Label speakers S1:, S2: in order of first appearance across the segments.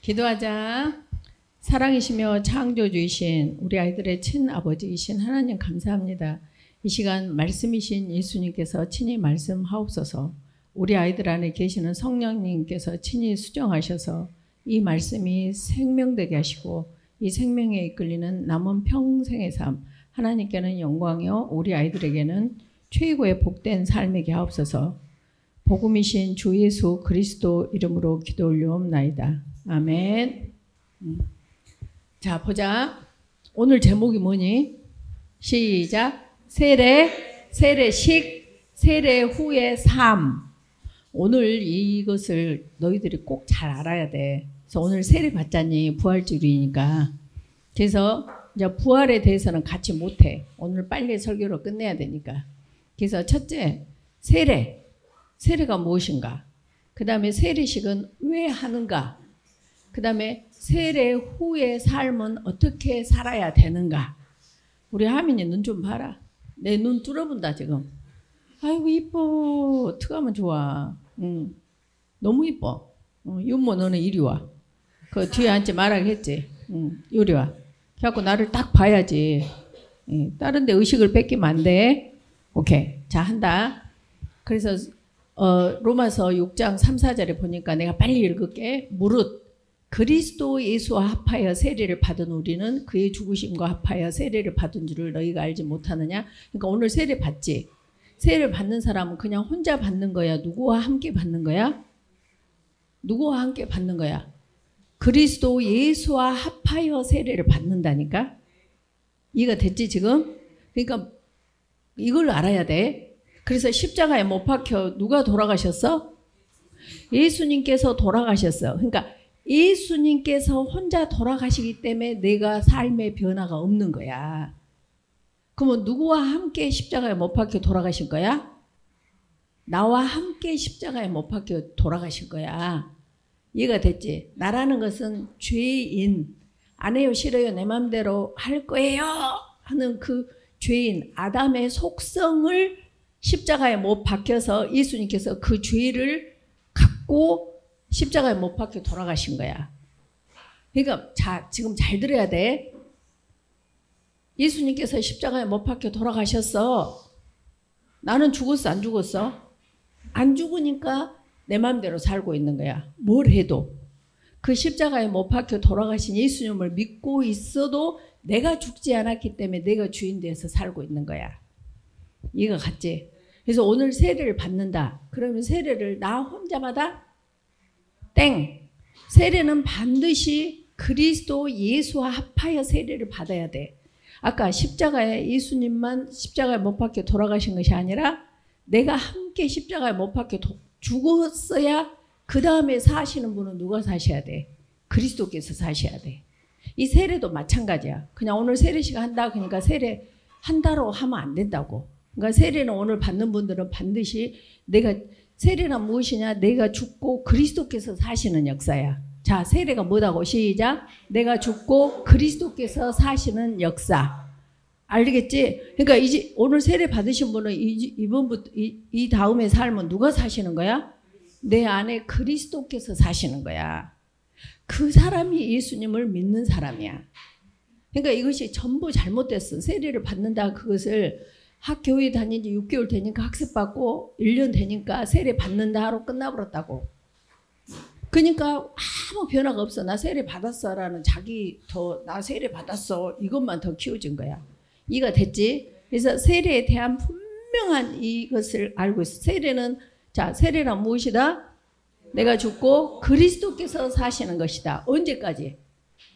S1: 기도하자. 사랑이시며 창조주이신 우리 아이들의 친아버지이신 하나님 감사합니다. 이 시간 말씀이신 예수님께서 친히 말씀하옵소서. 우리 아이들 안에 계시는 성령님께서 친히 수정하셔서 이 말씀이 생명되게 하시고 이 생명에 이끌리는 남은 평생의 삶, 하나님께는 영광이요 우리 아이들에게는 최고의 복된 삶이게 하옵소서. 복음이신 주 예수 그리스도 이름으로 기도 올려옵나이다. 아멘. 자, 보자. 오늘 제목이 뭐니? 시작. 세례식, 세례 후의 삶. 오늘 이것을 너희들이 꼭 잘 알아야 돼. 그래서 오늘 세례 받자니 부활주일이니까. 그래서 이제 부활에 대해서는 같이 못해. 오늘 빨리 설교로 끝내야 되니까. 그래서 첫째, 세례가 무엇인가? 그 다음에 세례식은 왜 하는가? 그 다음에 세례 후의 삶은 어떻게 살아야 되는가? 우리 하민이 눈 좀 봐라. 내 눈 뚫어본다 지금. 아이고 이뻐. 어떡하면 좋아. 너무 이뻐. 윤모 너는 이리 와. 그 뒤에 앉지 말라고 했지. 이리 와. 그래갖고 나를 딱 봐야지. 다른 데 의식을 뺏기면 안 돼. 오케이. 자, 한다. 그래서 로마서 6장 3, 4절에 보니까 내가 빨리 읽을게. 무릇 그리스도 예수와 합하여 세례를 받은 우리는 그의 죽으심과 합하여 세례를 받은 줄을 너희가 알지 못하느냐. 그러니까 오늘 세례 받지. 세례를 받는 사람은 그냥 혼자 받는 거야? 누구와 함께 받는 거야? 누구와 함께 받는 거야? 그리스도 예수와 합하여 세례를 받는다니까? 이해가 됐지 지금? 그러니까 이걸 알아야 돼. 그래서 십자가에 못 박혀 누가 돌아가셨어? 예수님께서 돌아가셨어. 그러니까 예수님께서 혼자 돌아가시기 때문에 내가 삶의 변화가 없는 거야. 그러면 누구와 함께 십자가에 못 박혀 돌아가신 거야? 나와 함께 십자가에 못 박혀 돌아가신 거야. 이해가 됐지? 나라는 것은 죄인, 안 해요 싫어요 내 맘대로 할 거예요 하는 그 죄인 아담의 속성을 십자가에 못 박혀서 예수님께서 그 죄를 갖고 십자가에 못 박혀 돌아가신 거야. 그러니까 자, 지금 잘 들어야 돼. 예수님께서 십자가에 못 박혀 돌아가셨어. 나는 죽었어 안 죽었어? 안 죽으니까 내 마음대로 살고 있는 거야. 뭘 해도. 그 십자가에 못 박혀 돌아가신 예수님을 믿고 있어도 내가 죽지 않았기 때문에 내가 주인 돼서 살고 있는 거야. 이해가 갔지? 그래서 오늘 세례를 받는다. 그러면 세례를 나 혼자마다 땡. 세례는 반드시 그리스도 예수와 합하여 세례를 받아야 돼. 아까 십자가에 예수님만 십자가에 못 박혀 돌아가신 것이 아니라 내가 함께 십자가에 못 박혀 죽었어야 그 다음에 사시는 분은 누가 사셔야 돼? 그리스도께서 사셔야 돼. 이 세례도 마찬가지야. 그냥 오늘 세례식 한다 그러니까 세례 한다로 하면 안 된다고. 그러니까 세례는 오늘 받는 분들은 반드시 내가 세례는 무엇이냐? 내가 죽고 그리스도께서 사시는 역사야. 자, 세례가 뭐다고? 시작. 내가 죽고 그리스도께서 사시는 역사. 알겠지? 그러니까 이제 오늘 세례 받으신 분은 이번부터 이 다음의 삶은 누가 사시는 거야? 내 안에 그리스도께서 사시는 거야. 그 사람이 예수님을 믿는 사람이야. 그러니까 이것이 전부 잘못됐어. 세례를 받는다 그것을 학교에 다닌 지 6개월 되니까 학습받고 1년 되니까 세례 받는다 하러 끝나버렸다고. 그러니까 아무 변화가 없어. 나 세례 받았어 라는 자기 나 세례 받았어 이것만 더 키워진 거야. 이해가 됐지? 그래서 세례에 대한 분명한 이것을 알고 있어. 세례는 자 세례란 무엇이다? 내가 죽고 그리스도께서 사시는 것이다. 언제까지?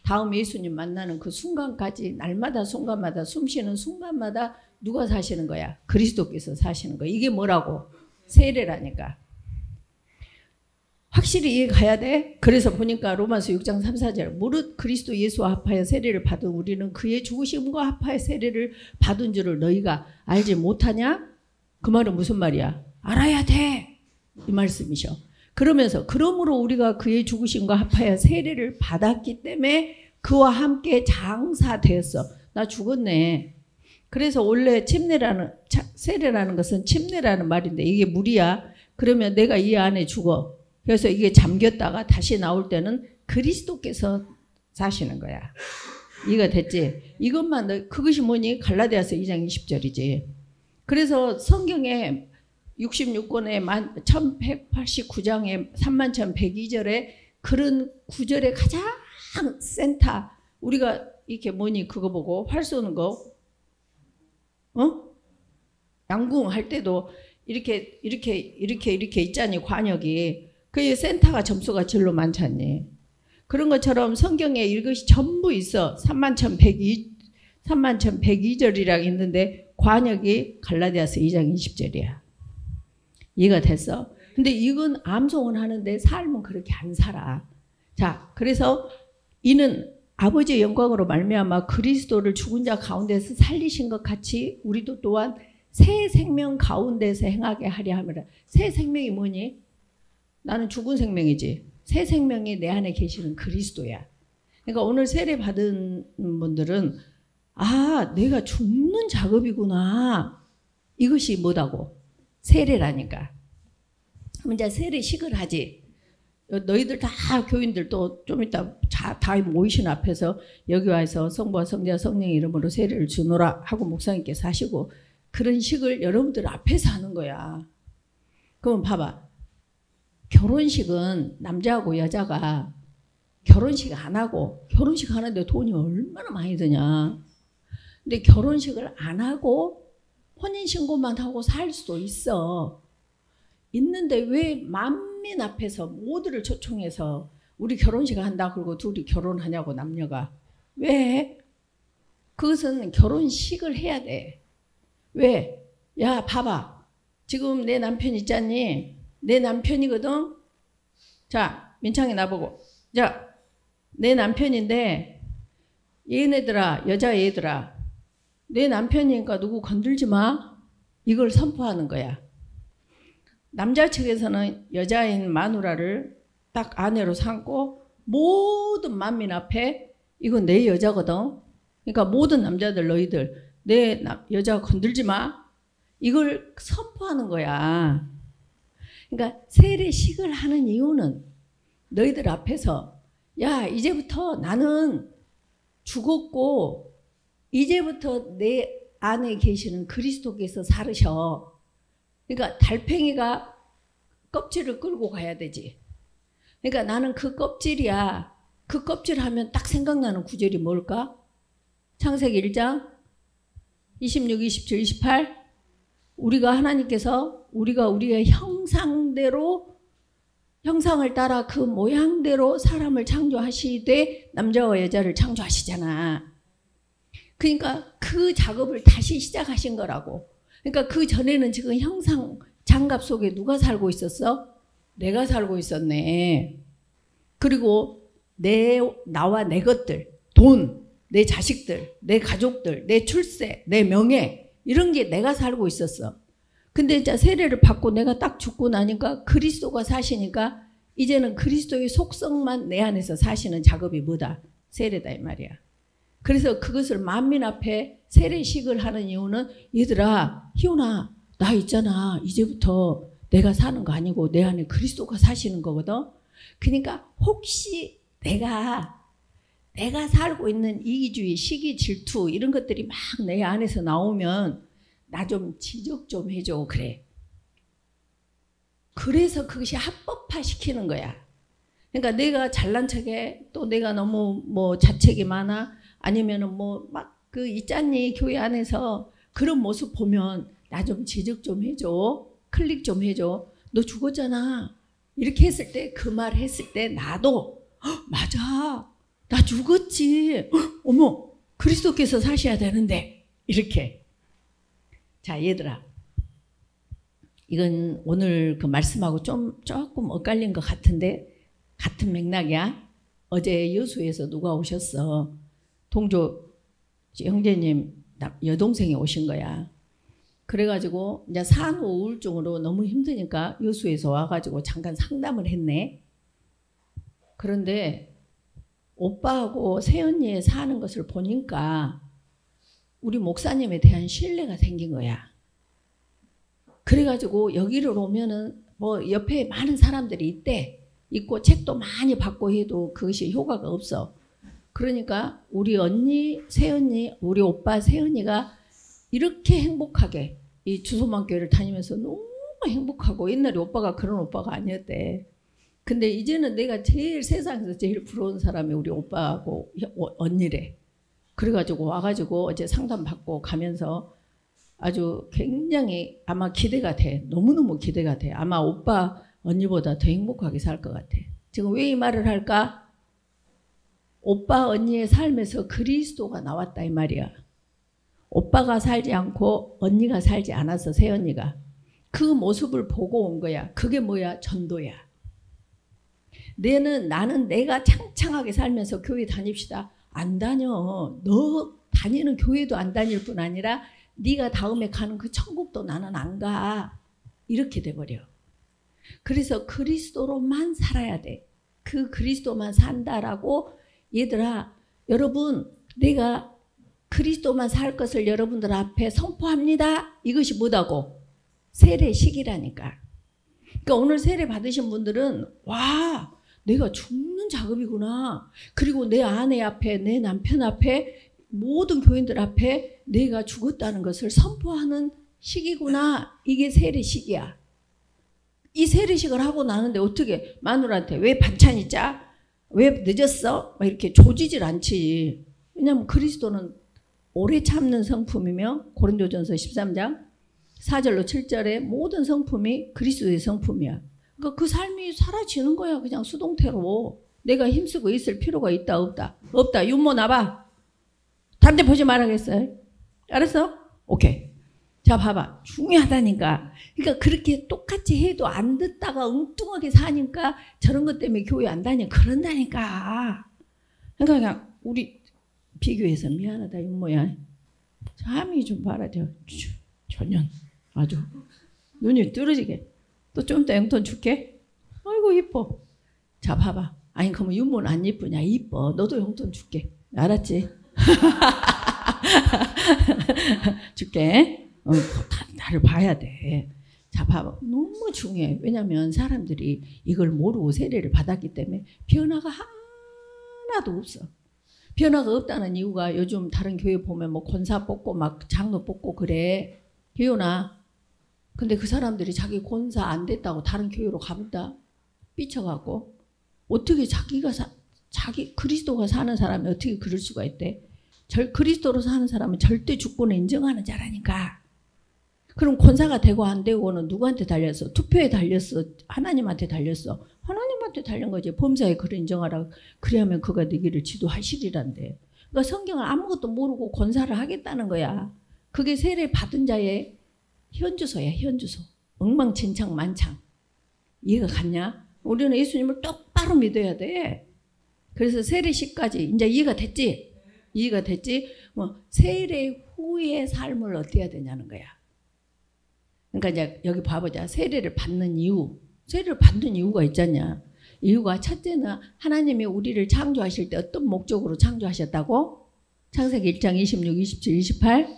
S1: 다음 예수님 만나는 그 순간까지 날마다 순간마다 숨쉬는 순간마다 누가 사시는 거야? 그리스도께서 사시는 거야. 이게 뭐라고? 세례라니까. 확실히 이해 가야 돼? 그래서 보니까 로마서 6장 3, 4절 무릇 그리스도 예수와 합하여 세례를 받은 우리는 그의 죽으심과 합하여 세례를 받은 줄을 너희가 알지 못하냐? 그 말은 무슨 말이야? 알아야 돼. 이 말씀이셔. 그러면서 그러므로 우리가 그의 죽으심과 합하여 세례를 받았기 때문에 그와 함께 장사되었어. 나 죽었네. 그래서 원래 세례라는 것은 침례라는 말인데 이게 물이야. 그러면 내가 이 안에 죽어. 그래서 이게 잠겼다가 다시 나올 때는 그리스도께서 사시는 거야. 이거 됐지? 이것만 그것이 뭐니? 갈라디아서 2장 20절이지. 그래서 성경에 66권에 1189장에 31,102절에 그런 구절의 가장 센터, 우리가 이렇게 뭐니 그거 보고 활 쏘는 거, 양궁 할 때도 이렇게 있잖니, 관역이. 그 센터가 점수가 절로 많잖니. 그런 것처럼 성경에 이것이 전부 있어. 31,102절이라고 있는데 관역이 갈라디아서 2장 20절이야. 이해가 됐어? 근데 이건 암송은 하는데 삶은 그렇게 안 살아. 자, 그래서 이는 아버지의 영광으로 말미암아 그리스도를 죽은 자 가운데서 살리신 것 같이 우리도 또한 새 생명 가운데서 행하게 하려 함이라. 새 생명이 뭐니? 나는 죽은 생명이지. 새 생명이 내 안에 계시는 그리스도야. 그러니까 오늘 세례 받은 분들은 아, 내가 죽는 작업이구나. 이것이 뭐다고? 세례라니까. 그럼 이제 세례식을 하지. 너희들 다 교인들 또 좀 이따 다 모이신 앞에서 여기 와서 성부와 성자와 성령의 이름으로 세례를 주노라 하고 목사님께서 하시고 그런 식을 여러분들 앞에서 하는 거야. 그럼 봐봐. 결혼식은 남자하고 여자가 결혼식 안 하고 결혼식 하는데 돈이 얼마나 많이 드냐. 근데 결혼식을 안 하고 혼인신고만 하고 살 수도 있어. 있는데 왜 만민 앞에서 모두를 초청해서 우리 결혼식 한다 그러고 둘이 결혼하냐고 남녀가. 왜? 그것은 결혼식을 해야 돼. 왜? 야 봐봐. 지금 내 남편 있잖니. 내 남편이거든. 자 민창이 나보고. 자 내 남편인데 얘네들아 여자애들아 내 남편이니까 누구 건들지 마. 이걸 선포하는 거야. 남자 측에서는 여자인 마누라를 딱 아내로 삼고 모든 만민 앞에 이건 내 여자거든. 그러니까 모든 남자들 너희들 내 여자 건들지 마. 이걸 선포하는 거야. 그러니까 세례식을 하는 이유는 너희들 앞에서 야 이제부터 나는 죽었고 이제부터 내 안에 계시는 그리스도께서 살으셔. 그러니까 달팽이가 껍질을 끌고 가야 되지. 그러니까 나는 그 껍질이야. 그 껍질 하면 딱 생각나는 구절이 뭘까? 창세기 1장 26, 27, 28 우리가 하나님께서 우리가 우리의 형상대로 형상을 따라 그 모양대로 사람을 창조하시되 남자와 여자를 창조하시잖아. 그러니까 그 작업을 다시 시작하신 거라고. 그러니까 그 전에는 지금 형상 장갑 속에 누가 살고 있었어? 내가 살고 있었네. 그리고 나와 내 것들, 돈, 내 자식들, 내 가족들, 내 출세, 내 명예 이런 게 내가 살고 있었어. 근데 이제 세례를 받고 내가 딱 죽고 나니까 그리스도가 사시니까 이제는 그리스도의 속성만 내 안에서 사시는 작업이 뭐다? 세례다 이 말이야. 그래서 그것을 만민 앞에 세례식을 하는 이유는 얘들아 희훈아 나 있잖아 이제부터 내가 사는 거 아니고 내 안에 그리스도가 사시는 거거든. 그러니까 혹시 내가 살고 있는 이기주의 시기 질투 이런 것들이 막 내 안에서 나오면 나 좀 지적 좀 해줘 그래. 그래서 그것이 합법화 시키는 거야. 그러니까 내가 잘난 척해 또 내가 너무 뭐 자책이 많아 아니면은 뭐 막 그 있잖니 교회 안에서 그런 모습 보면 나 좀 지적 좀 해줘. 클릭 좀 해줘. 너 죽었잖아. 이렇게 했을 때 그 말 했을 때 나도 맞아. 나 죽었지. 어머 그리스도께서 사셔야 되는데 이렇게. 자 얘들아 이건 오늘 그 말씀하고 조금 엇갈린 것 같은데 같은 맥락이야. 어제 여수에서 누가 오셨어. 동조 형제님 여동생이 오신 거야. 그래가지고 이제 산후 우울증으로 너무 힘드니까 여수에서 와가지고 잠깐 상담을 했네. 그런데 오빠하고 새언니에 사는 것을 보니까 우리 목사님에 대한 신뢰가 생긴 거야. 그래가지고 여기를 오면은 뭐 옆에 많은 사람들이 있대. 있고 책도 많이 받고 해도 그것이 효과가 없어. 그러니까 우리 언니, 새언니, 우리 오빠, 새언니가 이렇게 행복하게 이 주소만교회를 다니면서 너무 행복하고, 옛날에 오빠가 그런 오빠가 아니었대. 근데 이제는 내가 제일 세상에서 제일 부러운 사람이 우리 오빠하고 언니래. 그래가지고 와가지고 어제 상담받고 가면서 아주 굉장히 아마 기대가 돼. 너무너무 기대가 돼. 아마 오빠 언니보다 더 행복하게 살 것 같아. 지금 왜 이 말을 할까? 오빠 언니의 삶에서 그리스도가 나왔다 이 말이야. 오빠가 살지 않고 언니가 살지 않았어. 새언니가. 그 모습을 보고 온 거야. 그게 뭐야? 전도야. 나는 내가 창창하게 살면서 교회 다닙시다. 안 다녀. 너 다니는 교회도 안 다닐 뿐 아니라 네가 다음에 가는 그 천국도 나는 안 가. 이렇게 돼버려. 그래서 그리스도로만 살아야 돼. 그 그리스도만 산다라고. 얘들아, 여러분, 내가 그리스도만 살 것을 여러분들 앞에 선포합니다. 이것이 뭐다고? 세례식이라니까. 그러니까 오늘 세례 받으신 분들은 와, 내가 죽는 작업이구나. 그리고 내 아내 앞에, 내 남편 앞에, 모든 교인들 앞에 내가 죽었다는 것을 선포하는 시기구나. 이게 세례식이야. 이 세례식을 하고 나는데 어떻게 마누라한테 왜 반찬이 짜? 왜 늦었어? 막 이렇게 조지질 않지. 왜냐하면 그리스도는 오래 참는 성품이며 고린도전서 13장 4절로 7절의 모든 성품이 그리스도의 성품이야. 그러니까 그 삶이 사라지는 거야. 그냥 수동태로. 내가 힘쓰고 있을 필요가 있다 없다? 없다. 윤모 나봐. 담대 보지 말아야겠어요. 알았어? 오케이. 자 봐봐. 중요하다니까. 그러니까 그렇게 똑같이 해도 안 듣다가 엉뚱하게 사니까 저런 것 때문에 교회 안 다녀. 그런다니까. 그러니까 그냥 우리 비교해서 미안하다 윤모야. 잠이 좀 봐라. 전년 아주 눈이 뚫어지게. 또 좀 더 용돈 줄게. 아이고 이뻐. 자 봐봐. 아니 그러면 윤모는 안 이쁘냐? 이뻐. 너도 용돈 줄게. 알았지? 줄게. 나를 봐야 돼. 자 봐봐. 너무 중요해. 왜냐면 사람들이 이걸 모르고 세례를 받았기 때문에 변화가 하나도 없어. 변화가 없다는 이유가 요즘 다른 교회 보면 뭐 권사 뽑고 막 장로 뽑고 그래. 기훈아. 근데 그 사람들이 자기 권사 안 됐다고 다른 교회로 가본다. 삐쳐갖고. 어떻게 자기 그리스도가 사는 사람이 어떻게 그럴 수가 있대? 그리스도로 사는 사람은 절대 주권을 인정하는 자라니까. 그럼 권사가 되고 안 되고는 누구한테 달렸어? 투표에 달렸어? 하나님한테 달렸어? 하나님한테 달린 거지. 범사에 그를 인정하라. 그래야면 그가 네 길을 지도하시리란데. 그러니까 성경을 아무것도 모르고 권사를 하겠다는 거야. 그게 세례 받은 자의 현주소야. 현주소. 엉망진창만창. 이해가 갔냐? 우리는 예수님을 똑바로 믿어야 돼. 그래서 세례식까지 이제 이해가 됐지? 이해가 됐지? 세례 후의 삶을 어떻게 해야 되냐는 거야. 그러니까 이제 여기 봐보자. 세례를 받는 이유. 세례를 받는 이유가 있잖냐. 이유가 첫째는 하나님이 우리를 창조하실 때 어떤 목적으로 창조하셨다고? 창세기 1장 26, 27, 28.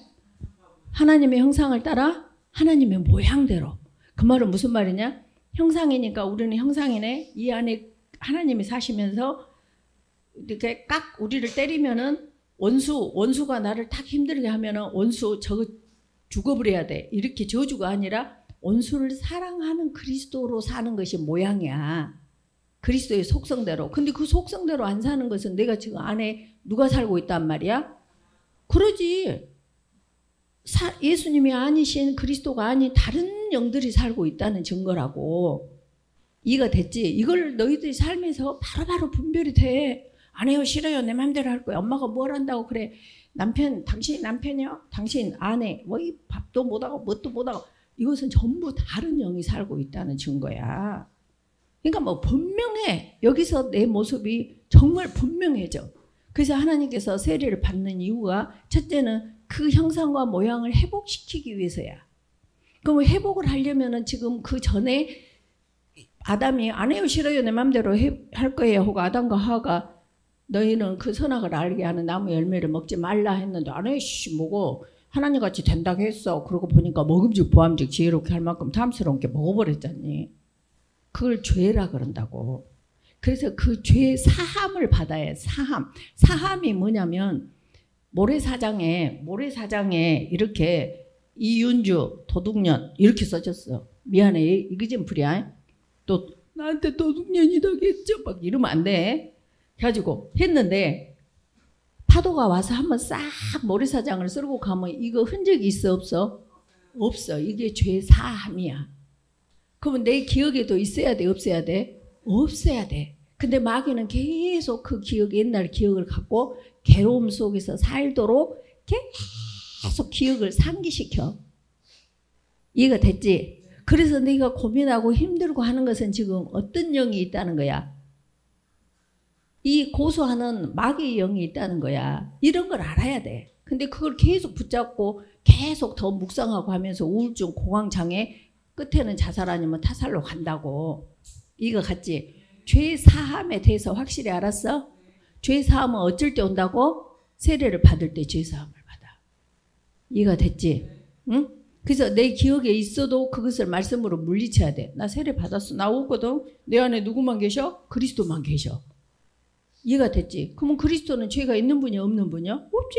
S1: 하나님의 형상을 따라 하나님의 모양대로. 그 말은 무슨 말이냐? 형상이니까 우리는 형상이네. 이 안에 하나님이 사시면서 이렇게 깍 우리를 때리면은 원수가 나를 탁 힘들게 하면은 원수 저거 죽어버려야 돼. 이렇게 저주가 아니라 원수를 사랑하는 그리스도로 사는 것이 모양이야. 그리스도의 속성대로. 근데 그 속성대로 안 사는 것은 내가 지금 안에 누가 살고 있단 말이야? 그러지. 예수님이 아니신 그리스도가 아닌 다른 영들이 살고 있다는 증거라고. 이해가 됐지? 이걸 너희들이 살면서 바로바로 분별이 돼. 안 해요, 싫어요, 내 맘대로 할 거야. 엄마가 뭘 한다고 그래. 당신 남편이요? 당신 아내, 뭐 이 밥도 못하고 뭣도 못하고. 이것은 전부 다른 영이 살고 있다는 증거야. 그러니까 뭐 분명해. 여기서 내 모습이 정말 분명해져. 그래서 하나님께서 세례를 받는 이유가 첫째는 그 형상과 모양을 회복시키기 위해서야. 그럼 회복을 하려면은 지금 그 전에 아담이 안 해요, 싫어요, 내 맘대로 할 거예요 하고 아담과 하와가 너희는 그 선악을 알게 하는 나무 열매를 먹지 말라 했는데 안 해, 뭐고 하나님같이 된다고 했어. 그러고 보니까 먹음직 보암직 지혜롭게 할 만큼 탐스러운 게 먹어버렸잖니. 그걸 죄라 그런다고. 그래서 그 죄 사함을 받아야 해. 사함이 뭐냐면 모래사장에 이렇게 이윤주 도둑년 이렇게 써졌어. 미안해, 이거 좀 불이야. 또 나한테 도둑년이라고 했죠. 막 이러면 안 돼. 가지고 했는데 파도가 와서 한번 싹 모래사장을 쓸고 가면 이거 흔적이 있어 없어? 없어. 이게 죄 사함이야. 그러면 내 기억에도 있어야 돼, 없어야 돼? 없어야 돼. 근데 마귀는 계속 그 기억, 옛날 기억을 갖고 괴로움 속에서 살도록 계속 기억을 상기시켜. 이해가 됐지? 그래서 네가 고민하고 힘들고 하는 것은 지금 어떤 영이 있다는 거야? 이 고소하는 마귀의 영이 있다는 거야. 이런 걸 알아야 돼. 근데 그걸 계속 붙잡고 계속 더 묵상하고 하면서 우울증, 공황장애, 끝에는 자살 아니면 타살로 간다고. 이거 같지? 죄 사함에 대해서 확실히 알았어? 죄 사함은 어쩔 때 온다고? 세례를 받을 때 죄 사함을 받아. 이해가 됐지? 응? 그래서 내 기억에 있어도 그것을 말씀으로 물리쳐야 돼. 나 세례 받았어. 나 오거든. 내 안에 누구만 계셔? 그리스도만 계셔. 이해가 됐지? 그러면 그리스도는 죄가 있는 분이야, 없는 분이야? 없지.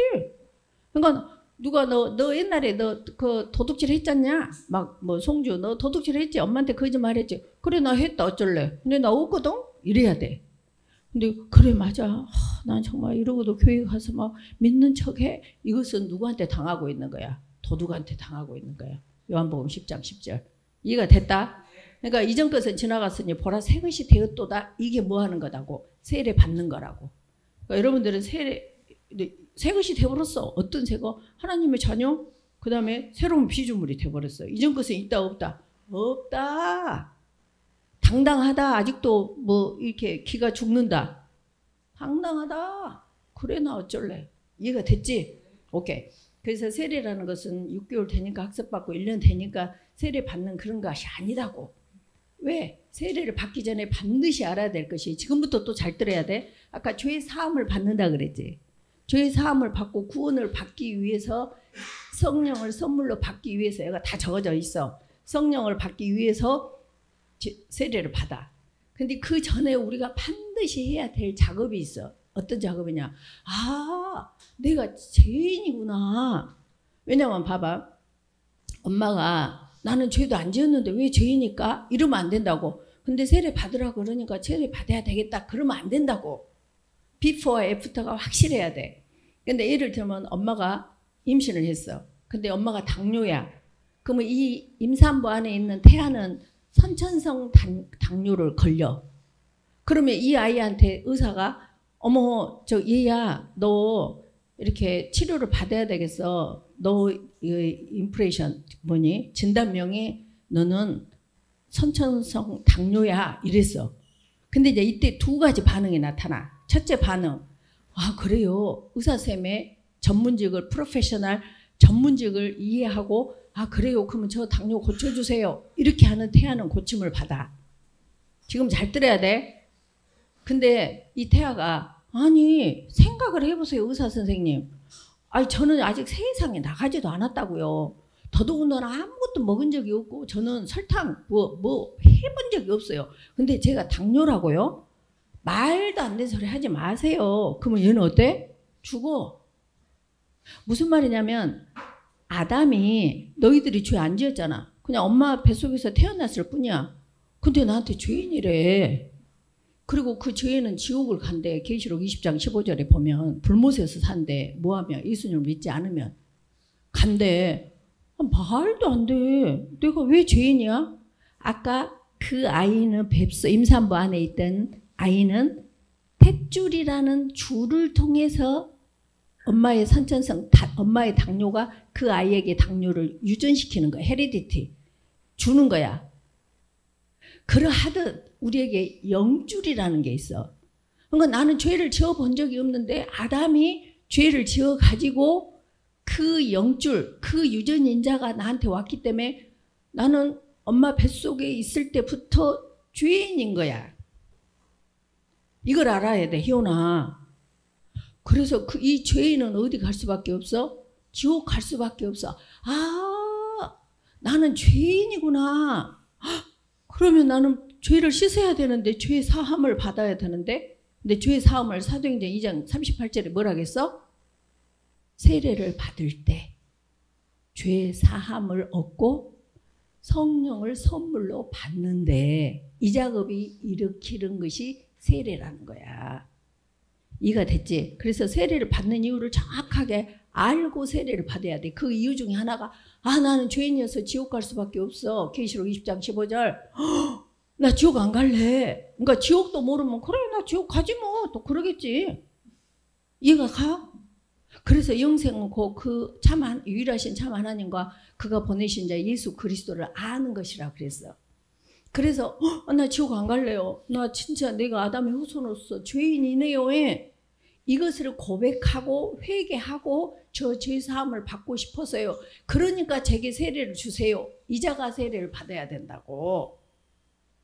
S1: 그러니까 누가 너 옛날에 너 그 도둑질 했잖냐? 막 뭐 송주 너 도둑질 했지? 엄마한테 거짓말했지? 그래 나 했다 어쩔래? 근데 나 없거든? 이래야 돼. 근데 그래 맞아. 난 정말 이러고도 교회 가서 막 믿는 척해. 이것은 누구한테 당하고 있는 거야? 도둑한테 당하고 있는 거야. 요한복음 10장 10절. 이해가 됐다? 그러니까 이전 것은 지나갔으니 보라 새 것이 되었도다. 이게 뭐 하는 거다고? 세례 받는 거라고. 그러니까 여러분들은 새 것이 되어버렸어. 어떤 새거? 하나님의 자녀? 그 다음에 새로운 피조물이 되어버렸어. 이전 것은 있다 없다? 없다. 당당하다. 아직도 뭐 이렇게 기가 죽는다. 당당하다. 그래 나 어쩔래. 이해가 됐지? 오케이. 그래서 세례라는 것은 6개월 되니까 학습받고 1년 되니까 세례 받는 그런 것이 아니라고. 왜? 세례를 받기 전에 반드시 알아야 될 것이 지금부터 또 잘 들어야 돼. 아까 죄 사함을 받는다 그랬지. 죄 사함을 받고 구원을 받기 위해서 성령을 선물로 받기 위해서 얘가 다 적어져 있어. 성령을 받기 위해서 세례를 받아. 근데 그 전에 우리가 반드시 해야 될 작업이 있어. 어떤 작업이냐? 아, 내가 죄인이구나. 왜냐면 봐봐. 엄마가 나는 죄도 안 지었는데 왜 죄이니까? 이러면 안 된다고. 근데 세례 받으라고 그러니까 세례 받아야 되겠다. 그러면 안 된다고. 비포와 애프터가 확실해야 돼. 근데 예를 들면 엄마가 임신을 했어. 근데 엄마가 당뇨야. 그러면 이 임산부 안에 있는 태아는 선천성 당뇨를 걸려. 그러면 이 아이한테 의사가 어머 저 얘야 너 이렇게 치료를 받아야 되겠어. 너 인프레이션 뭐니? 진단명이 너는 선천성 당뇨야 이랬어. 근데 이제 이때 두 가지 반응이 나타나. 첫째 반응. 아 그래요. 의사쌤의 전문직을 프로페셔널 전문직을 이해하고 아 그래요. 그러면 저 당뇨 고쳐주세요. 이렇게 하는 태아는 고침을 받아. 지금 잘 들어야 돼. 근데 이 태아가 아니 생각을 해보세요. 의사 선생님. 아니 저는 아직 세상에 나가지도 않았다고요. 더더군다나 아무것도 먹은 적이 없고 저는 설탕 뭐 해본 적이 없어요. 근데 제가 당뇨라고요? 말도 안 되는 소리 하지 마세요. 그러면 얘는 어때? 죽어. 무슨 말이냐면 아담이 너희들이 죄 안 지었잖아. 그냥 엄마 뱃속에서 태어났을 뿐이야. 근데 나한테 죄인이래. 그리고 그 죄인은 지옥을 간대. 계시록 20장 15절에 보면 불못에서 산대. 뭐하면 예수님을 믿지 않으면 간대. 말도 안 돼. 내가 왜 죄인이야? 아까 그 아이는 뱃속 임산부 안에 있던 아이는 탯줄이라는 줄을 통해서 엄마의 선천성 엄마의 당뇨가 그 아이에게 당뇨를 유전시키는 거야. 헤리디티 주는 거야. 그러하듯 우리에게 영줄이라는 게 있어. 그러니까 나는 죄를 지어본 적이 없는데 아담이 죄를 지어가지고 그 영줄, 그 유전인자가 나한테 왔기 때문에 나는 엄마 뱃속에 있을 때부터 죄인인 거야. 이걸 알아야 돼, 희원아. 그래서 이 죄인은 어디 갈 수밖에 없어? 지옥 갈 수밖에 없어. 아, 나는 죄인이구나. 그러면 나는 죄를 씻어야 되는데 죄 사함을 받아야 되는데 근데 죄 사함을 사도행전 2장 38절에 뭐라겠어? 세례를 받을 때 죄 사함을 얻고 성령을 선물로 받는데 이 작업이 일으키는 것이 세례라는 거야. 이해가 됐지? 그래서 세례를 받는 이유를 정확하게 알고 세례를 받아야 돼. 그 이유 중에 하나가 나는 죄인이어서 지옥 갈 수밖에 없어. 계시록 20장 15절 나 지옥 안 갈래. 그러니까 지옥도 모르면 그래 나 지옥 가지 뭐. 또 그러겠지. 이해가 가? 그래서 영생은 그 유일하신 참 하나님과 그가 보내신 자 예수 그리스도를 아는 것이라 그랬어. 그래서 나 지옥 안 갈래요. 나 진짜 내가 아담의 후손으로서 죄인이네요. 이것을 고백하고 회개하고 저 죄사함을 받고 싶어서요. 그러니까 제게 세례를 주세요. 이자가 세례를 받아야 된다고.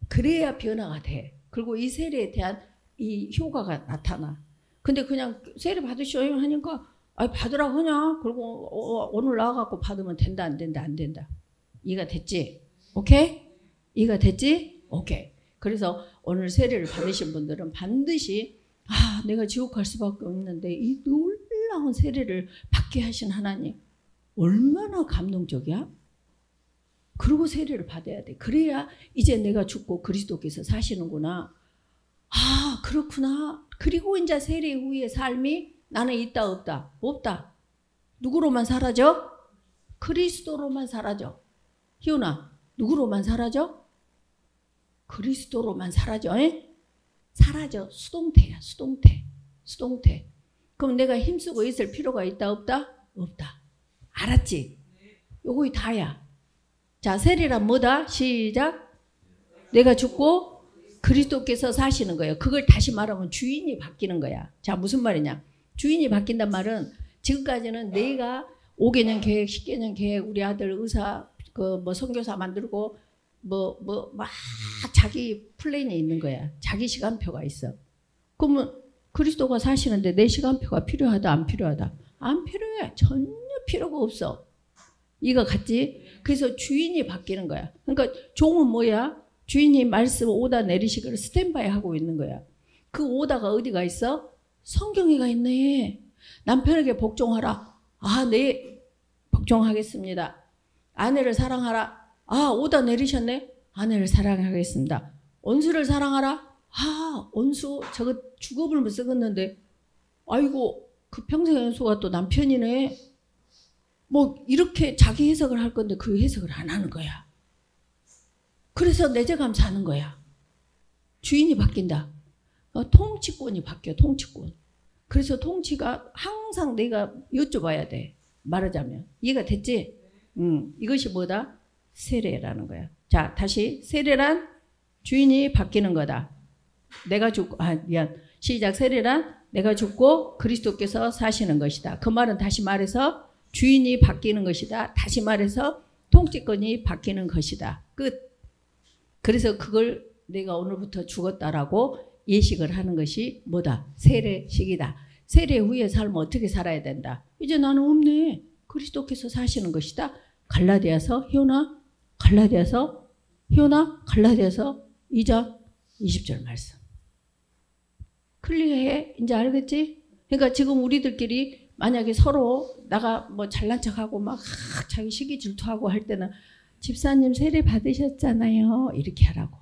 S1: 그래야 변화가 돼. 그리고 이 세례에 대한 이 효과가 나타나. 근데 그냥 세례 받으셔요 하니까 받으라고 하냐? 그리고 오늘 나와갖고 받으면 된다 안 된다 안 된다. 이해가 됐지? 오케이? 이해가 됐지? 오케이. 그래서 오늘 세례를 받으신 분들은 반드시 내가 지옥 갈 수밖에 없는데 이 놀라운 세례를 받게 하신 하나님 얼마나 감동적이야? 그리고 세례를 받아야 돼. 그래야 이제 내가 죽고 그리스도께서 사시는구나. 그렇구나. 그리고 이제 세례 후의 삶이 나는 있다 없다? 없다. 누구로만 사라져? 그리스도로만 사라져. 희훈아, 누구로만 사라져? 그리스도로만 사라져. 사라져. 수동태야. 수동태. 그럼 내가 힘쓰고 있을 필요가 있다 없다? 없다. 알았지? 요거 다야. 자, 세례란 뭐다? 시작. 내가 죽고 그리스도께서 사시는 거예요. 그걸 다시 말하면 주인이 바뀌는 거야. 자, 무슨 말이냐? 주인이 바뀐단 말은 지금까지는 내가 5개년 계획, 10개년 계획, 우리 아들 의사, 선교사 만들고 막 자기 플랜이 있는 거야. 자기 시간표가 있어. 그러면 그리스도가 사시는데 내 시간표가 필요하다, 안 필요하다? 안 필요해. 전혀 필요가 없어. 이거 같지? 그래서 주인이 바뀌는 거야. 그러니까 종은 뭐야? 주인이 말씀 오다 내리시기를 스탠바이 하고 있는 거야. 그 오다가 어디가 있어? 성경에가 있네. 남편에게 복종하라. 네, 복종하겠습니다. 아내를 사랑하라. 오다 내리셨네. 아내를 사랑하겠습니다. 원수를 사랑하라. 원수 저거 주겁을 못 썩었는데 아이고 그 평생 원수가 또 남편이네. 뭐 이렇게 자기 해석을 할 건데 그 해석을 안 하는 거야. 그래서 내재감 사는 거야. 주인이 바뀐다. 통치권이 바뀌어. 통치권. 그래서 통치가 항상 내가 여쭤봐야 돼. 말하자면. 이해가 됐지? 이것이 뭐다? 세례라는 거야. 자, 다시 세례란 주인이 바뀌는 거다. 내가 죽고 시작. 세례란 내가 죽고 그리스도께서 사시는 것이다. 그 말은 다시 말해서 주인이 바뀌는 것이다. 다시 말해서 통치권이 바뀌는 것이다. 끝. 그래서 그걸 내가 오늘부터 죽었다라고 예식을 하는 것이 뭐다? 세례식이다. 세례 후의 삶을 어떻게 살아야 된다? 이제 나는 없네. 그리스도께서 사시는 것이다. 갈라디아서 2장 20절 말씀. 클리어해? 이제 알겠지? 그러니까 지금 우리들끼리 만약에 서로 나가 뭐 잘난 척하고 막 자기 시기 질투하고 할 때는 집사님 세례 받으셨잖아요. 이렇게 하라고.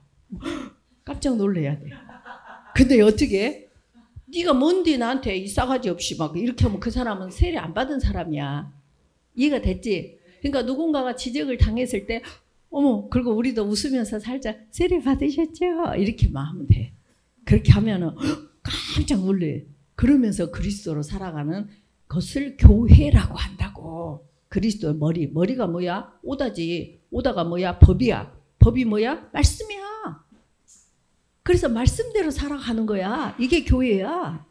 S1: 깜짝 놀라야 돼. 근데 어떻게? 네가 뭔데 나한테 이 싸가지 없이 막 이렇게 하면 그 사람은 세례 안 받은 사람이야. 이해가 됐지? 그러니까 누군가가 지적을 당했을 때 그리고 우리도 웃으면서 살짝 세례 받으셨죠? 이렇게만 하면 돼. 그렇게 하면은 깜짝 놀래. 그러면서 그리스도로 살아가는 것을 교회라고 한다고. 그리스도의 머리가 뭐야? 오다지. 오다가 뭐야? 법이야. 법이 뭐야? 말씀이야. 그래서 말씀대로 살아가는 거야. 이게 교회야.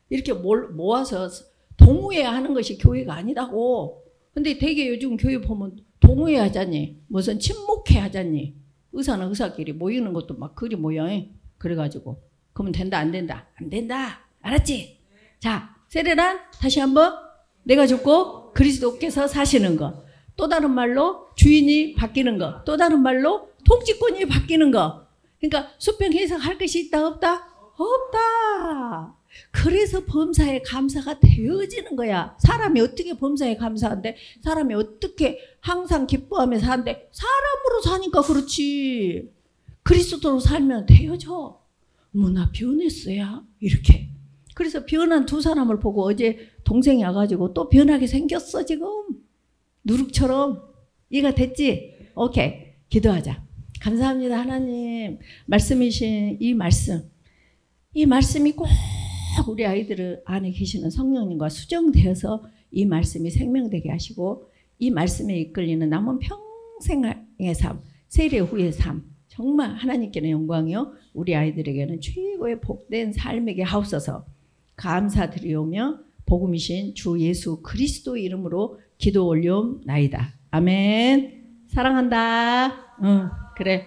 S1: 이렇게 모아서 동호회 하는 것이 교회가 아니라고. 근데 되게 요즘 교회 보면 동호회 하자니 무슨 친목회 하자니 의사는 의사끼리 모이는 것도 막 그리 모여. 그래가지고 그러면 된다 안 된다? 안 된다. 알았지? 자, 세례란 다시 한번 내가 죽고 그리스도께서 사시는 거. 또 다른 말로 주인이 바뀌는 거. 또 다른 말로 통치권이 바뀌는 거. 그러니까 수평 해석할 것이 있다 없다? 없다. 그래서 범사에 감사가 되어지는 거야. 사람이 어떻게 범사에 감사한데? 사람이 어떻게 항상 기뻐하며 사는데? 사람으로 사니까 그렇지. 그리스도로 살면 되어져. 나 변했어야 이렇게. 그래서 변한 두 사람을 보고 어제 동생이 와가지고 또 변하게 생겼어 지금. 누룩처럼. 이해가 됐지? 오케이. 기도하자. 감사합니다 하나님. 말씀이신 이 말씀이 꼭 우리 아이들 안에 계시는 성령님과 수정되어서 이 말씀이 생명되게 하시고 이 말씀에 이끌리는 남은 평생의 삶, 세례 후의 삶 정말 하나님께는 영광이요 우리 아이들에게는 최고의 복된 삶에게 하옵소서. 감사드리오며 복음이신 주 예수 그리스도 이름으로 기도 올려옵나이다. 아멘. 사랑한다. 그래.